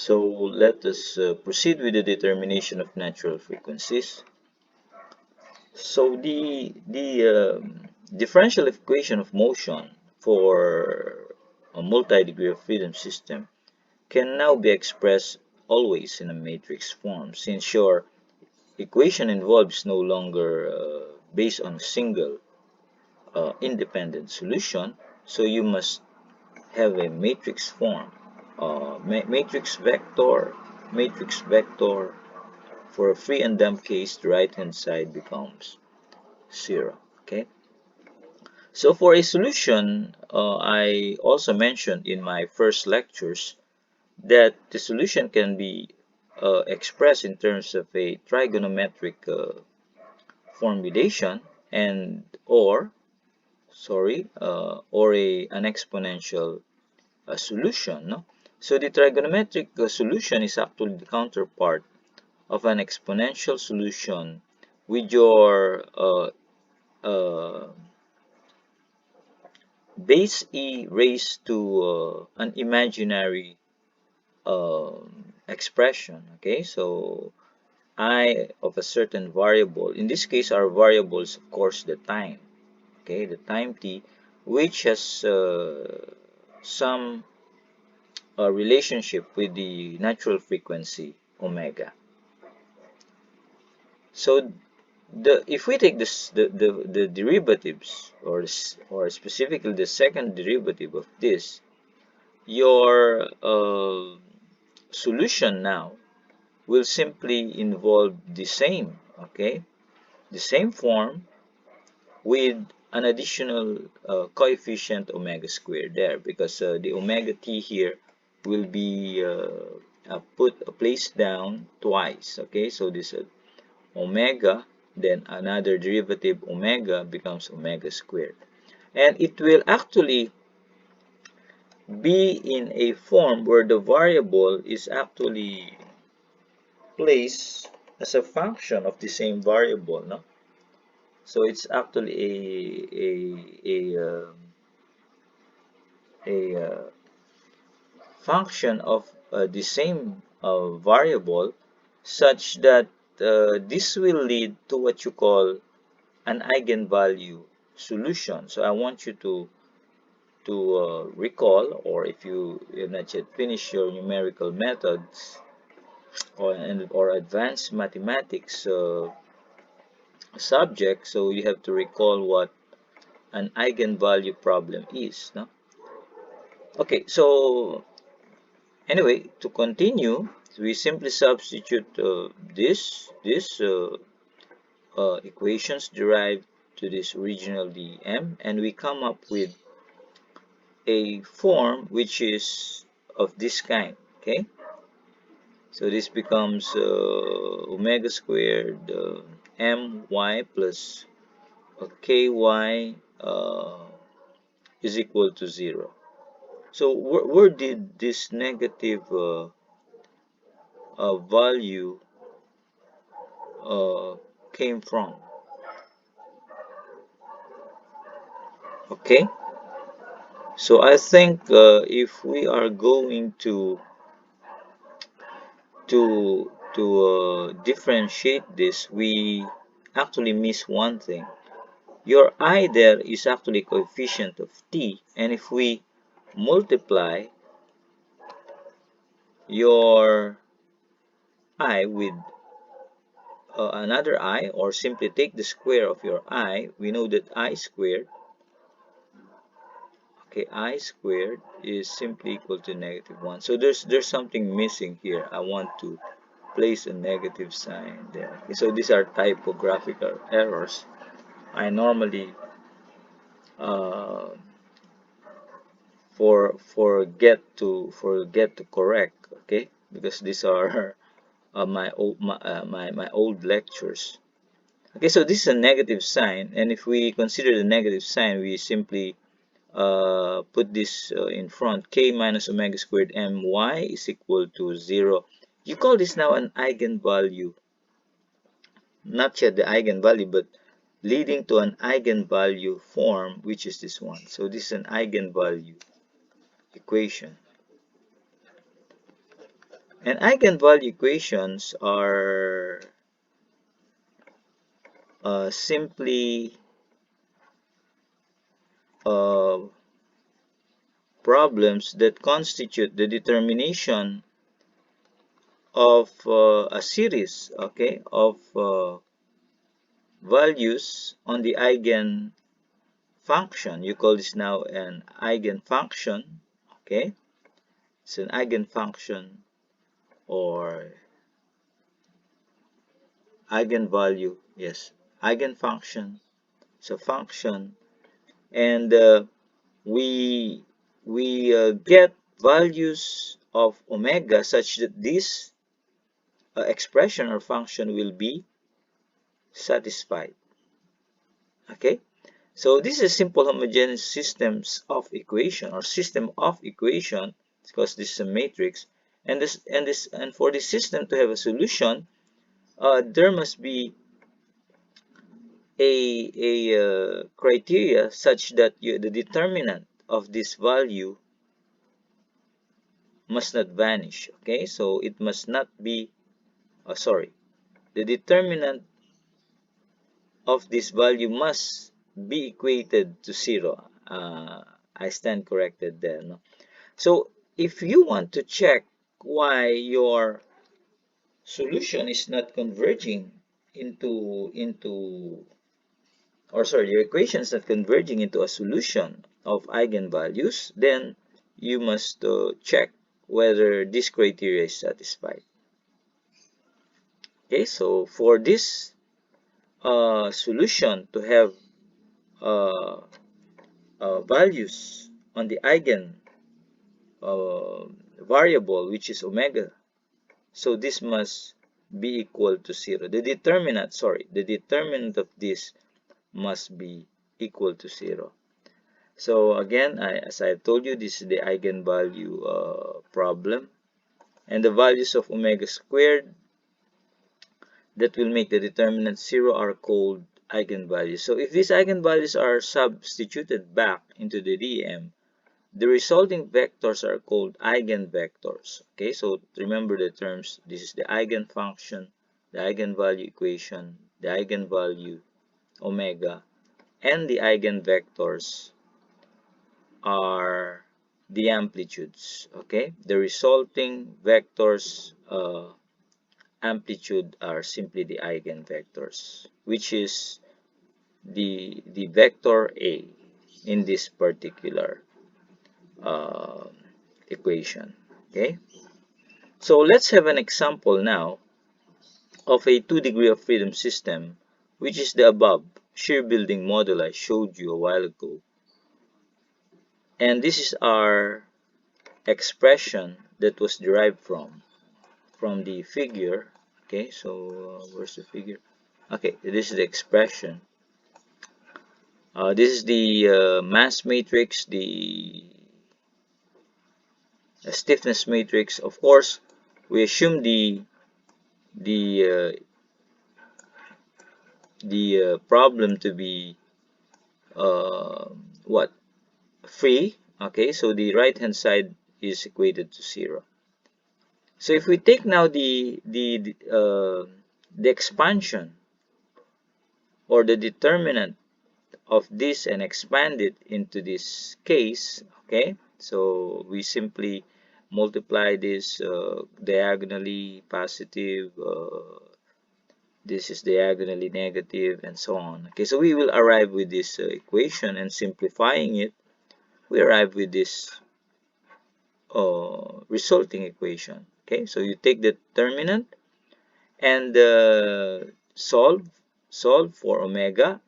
So let us proceed with the determination of natural frequencies. So the differential equation of motion for a multi-degree of freedom system can now be expressed always in a matrix form, since your equation involves no longer based on a single independent solution. So you must have a matrix form, matrix vector. For a free and damped case, the right hand side becomes 0. Okay. So for a solution, I also mentioned in my first lectures that the solution can be expressed in terms of a trigonometric formulation and or an exponential solution. No? So the trigonometric solution is actually the counterpart of an exponential solution with your base e raised to an imaginary expression. Okay, so I of a certain variable. In this case, our variables, of course, the time. Okay, the time t, which has some relationship with the natural frequency omega. So if we take the derivatives or specifically the second derivative of this, your solution now will simply involve the same, okay, the same form with an additional coefficient omega squared there, because the omega t here will be placed down twice. Okay, so this omega, then another derivative omega becomes omega squared, and it will actually be in a form where the variable is actually placed as a function of the same variable, no? So it's actually a function of the same variable, such that this will lead to what you call an eigenvalue solution. So I want you to recall, or if you have not yet finished your numerical methods or advanced mathematics subject, so you have to recall what an eigenvalue problem is. No? Okay, so anyway, to continue, we simply substitute this equations derived to this original dm, and we come up with a form which is of this kind. Okay, so this becomes omega squared my plus ky is equal to 0. So where did this negative value came from? Okay, so I think if we are going to differentiate this, we actually miss one thing. Your I there is actually coefficient of t, and if we multiply your I with another I, or simply take the square of your I, we know that I squared, okay, I squared is simply equal to -1. So there's something missing here. I want to place a negative sign there. Okay, so these are typographical errors. I normally uh, forget to correct, okay, because these are my old lectures. Okay, so this is a negative sign, and if we consider the negative sign, we simply put this in front. K minus omega squared my is equal to 0. You call this now an eigenvalue, not yet the eigenvalue, but leading to an eigenvalue form, which is this one. So this is an eigenvalue equation. And eigenvalue equations are simply uh, problems that constitute the determination of a series, okay, of values on the eigen function. You call this now an eigenfunction, okay? It's an eigenfunction or eigenvalue, yes, eigenfunction. It's a function, and we get values of omega such that this expression or function will be satisfied. Okay, so this is a simple homogeneous systems of equation or system of equation because this is a matrix, and for this system to have a solution, there must be a criteria such that the determinant of this value must not vanish. Okay, so it must not be sorry, the determinant of this value must be equated to 0. I stand corrected there, no? So if you want to check why your solution is not converging into or sorry, your equation is not converging into a solution of eigenvalues, then you must check whether this criteria is satisfied. Okay, so for this solution to have uh, values on the eigen uh, variable, which is omega, so this must be equal to 0. The determinant of this must be equal to 0. So again, as I told you, this is the eigenvalue problem. And the values of omega squared that will make the determinant 0 are called eigenvalues. So if these eigenvalues are substituted back into the DM, the resulting vectors are called eigenvectors. Okay, so remember the terms. This is the eigenfunction, the eigenvalue equation, the eigenvalue omega, and the eigenvectors are the amplitudes. Okay, the resulting vectors amplitude are simply the eigenvectors, which is the vector A in this particular uh, equation. Okay, so let's have an example now of a 2 degree of freedom system, which is the above shear building model I showed you a while ago. And this is our expression that was derived from the figure. Okay, so where's the figure? Okay, this is the expression. This is the mass matrix, the stiffness matrix. Of course, we assume the problem to be uh, what, free. Okay, so the right hand side is equated to 0. So if we take now the expansion or the determinant of this and expand it into this case, okay, so we simply multiply this diagonally positive, this is diagonally negative, and so on. Okay, so we will arrive with this equation, and simplifying it, we arrive with this resulting equation. Okay, so you take the determinant and solve for omega,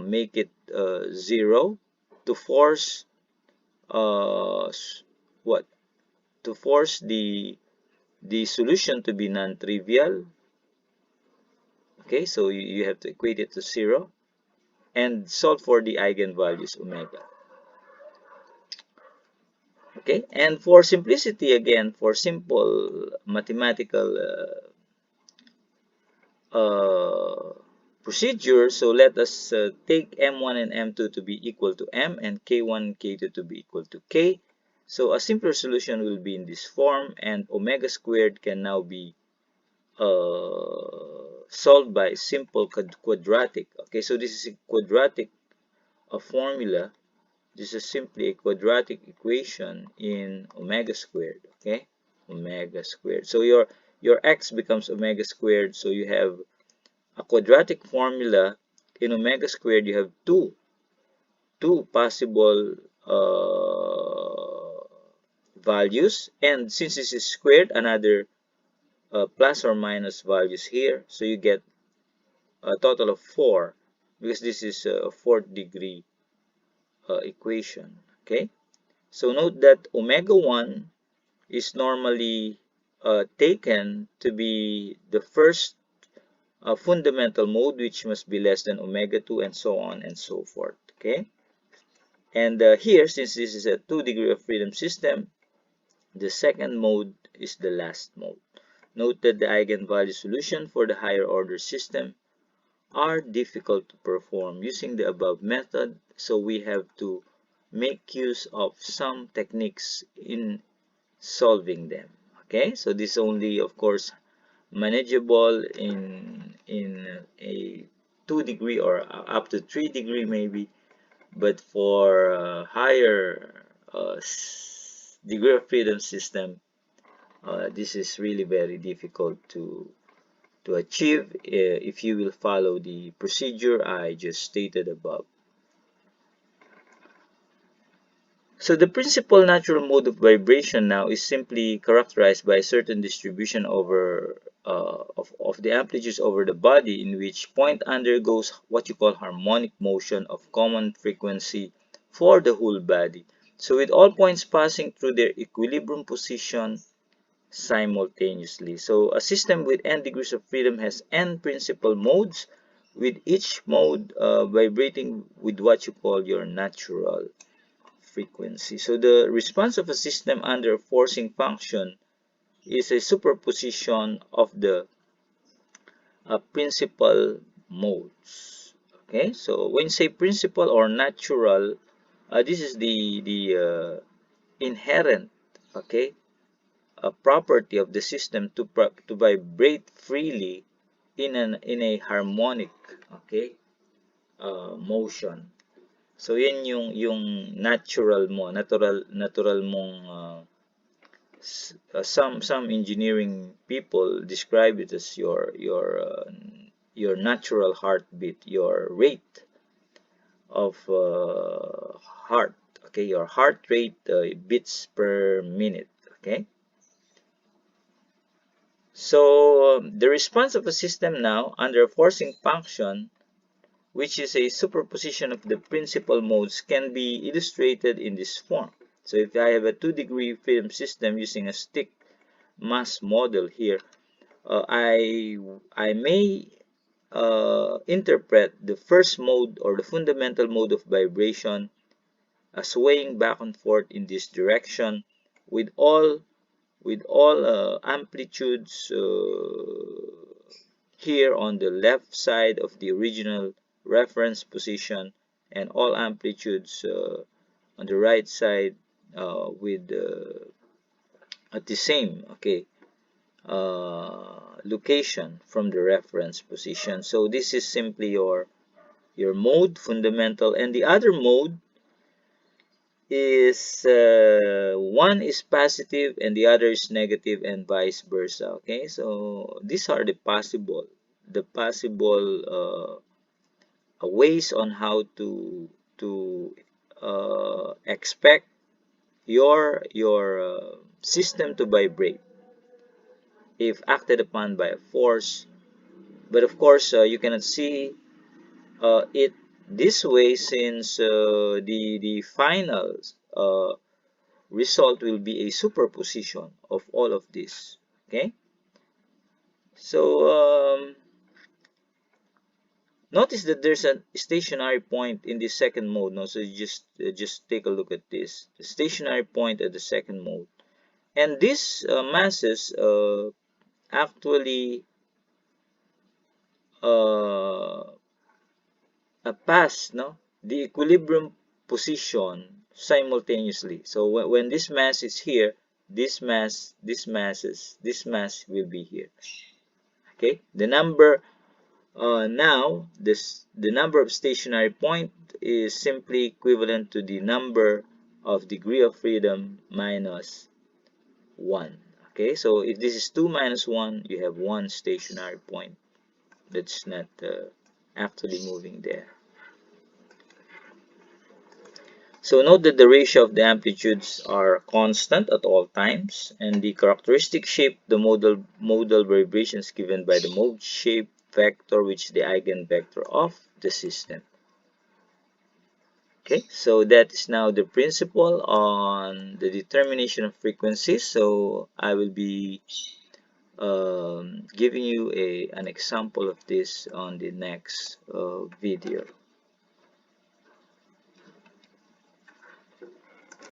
make it 0 to force what, to force the solution to be non-trivial. Okay, so you have to equate it to 0 and solve for the eigenvalues omega. Okay, and for simplicity, again, for simple mathematical procedure, so let us take m1 and m2 to be equal to m and k1 and k2 to be equal to k. So a simpler solution will be in this form, and omega squared can now be solved by simple quadratic. Okay, so this is a quadratic formula. This is simply a quadratic equation in omega squared. Okay, omega squared. So your x becomes omega squared. So you have a quadratic formula in omega squared. You have two possible values, and since this is squared, another plus or minus values here, so you get a total of 4 because this is a fourth degree equation. Okay, so note that omega 1 is normally taken to be the first fundamental mode, which must be less than omega 2, and so on and so forth. Okay, and here, since this is a 2 degree of freedom system, the second mode is the last mode. Note that the eigenvalue solution for the higher order system are difficult to perform using the above method, so we have to make use of some techniques in solving them. Okay, so this only, of course, manageable in a 2 degree or up to 3 degree maybe, but for a higher degree of freedom system, this is really very difficult to achieve if you will follow the procedure I just stated above. So the principal natural mode of vibration now is simply characterized by a certain distribution over of the amplitudes over the body, in which point undergoes what you call harmonic motion of common frequency for the whole body. So with all points passing through their equilibrium position simultaneously. So a system with n degrees of freedom has n principal modes, with each mode vibrating with what you call your natural frequency. So the response of a system under a forcing function is a superposition of the principal modes. Okay, so when you say principal or natural, this is the inherent, okay, a property of the system to vibrate freely in a harmonic, okay, motion. So yan yung natural mo, natural mong some engineering people describe it as your natural heartbeat, your rate of heart, okay, your heart rate beats per minute, okay. So the response of a system now under a forcing function, which is a superposition of the principal modes, can be illustrated in this form. So if I have a 2 degree freedom system using a stick mass model here, I may interpret the first mode or the fundamental mode of vibration as swaying back and forth in this direction with all amplitudes here on the left side of the original reference position, and all amplitudes on the right side with at the same, okay, location from the reference position. So this is simply your mode fundamental, and the other mode is one is positive and the other is negative, and vice versa. Okay, so these are the possible ways on how to expect your system to vibrate if acted upon by a force. But of course, you cannot see it this way, since the final result will be a superposition of all of this. Okay, so notice that there's a stationary point in the second mode. No, so you just take a look at this, the stationary point at the second mode, and these masses actually pass, no, the equilibrium position simultaneously. So when this mass is here, this mass will be here. Okay, the number now the number of stationary point is simply equivalent to the number of degree of freedom minus 1. Okay, so if this is 2 minus 1, you have 1 stationary point that's not actually moving there. So note that the ratio of the amplitudes are constant at all times, and the characteristic shape, the modal vibrations given by the mode shape vector, which is the eigenvector of the system. Okay, so that is now the principle on the determination of frequencies. So I will be giving you an example of this on the next video.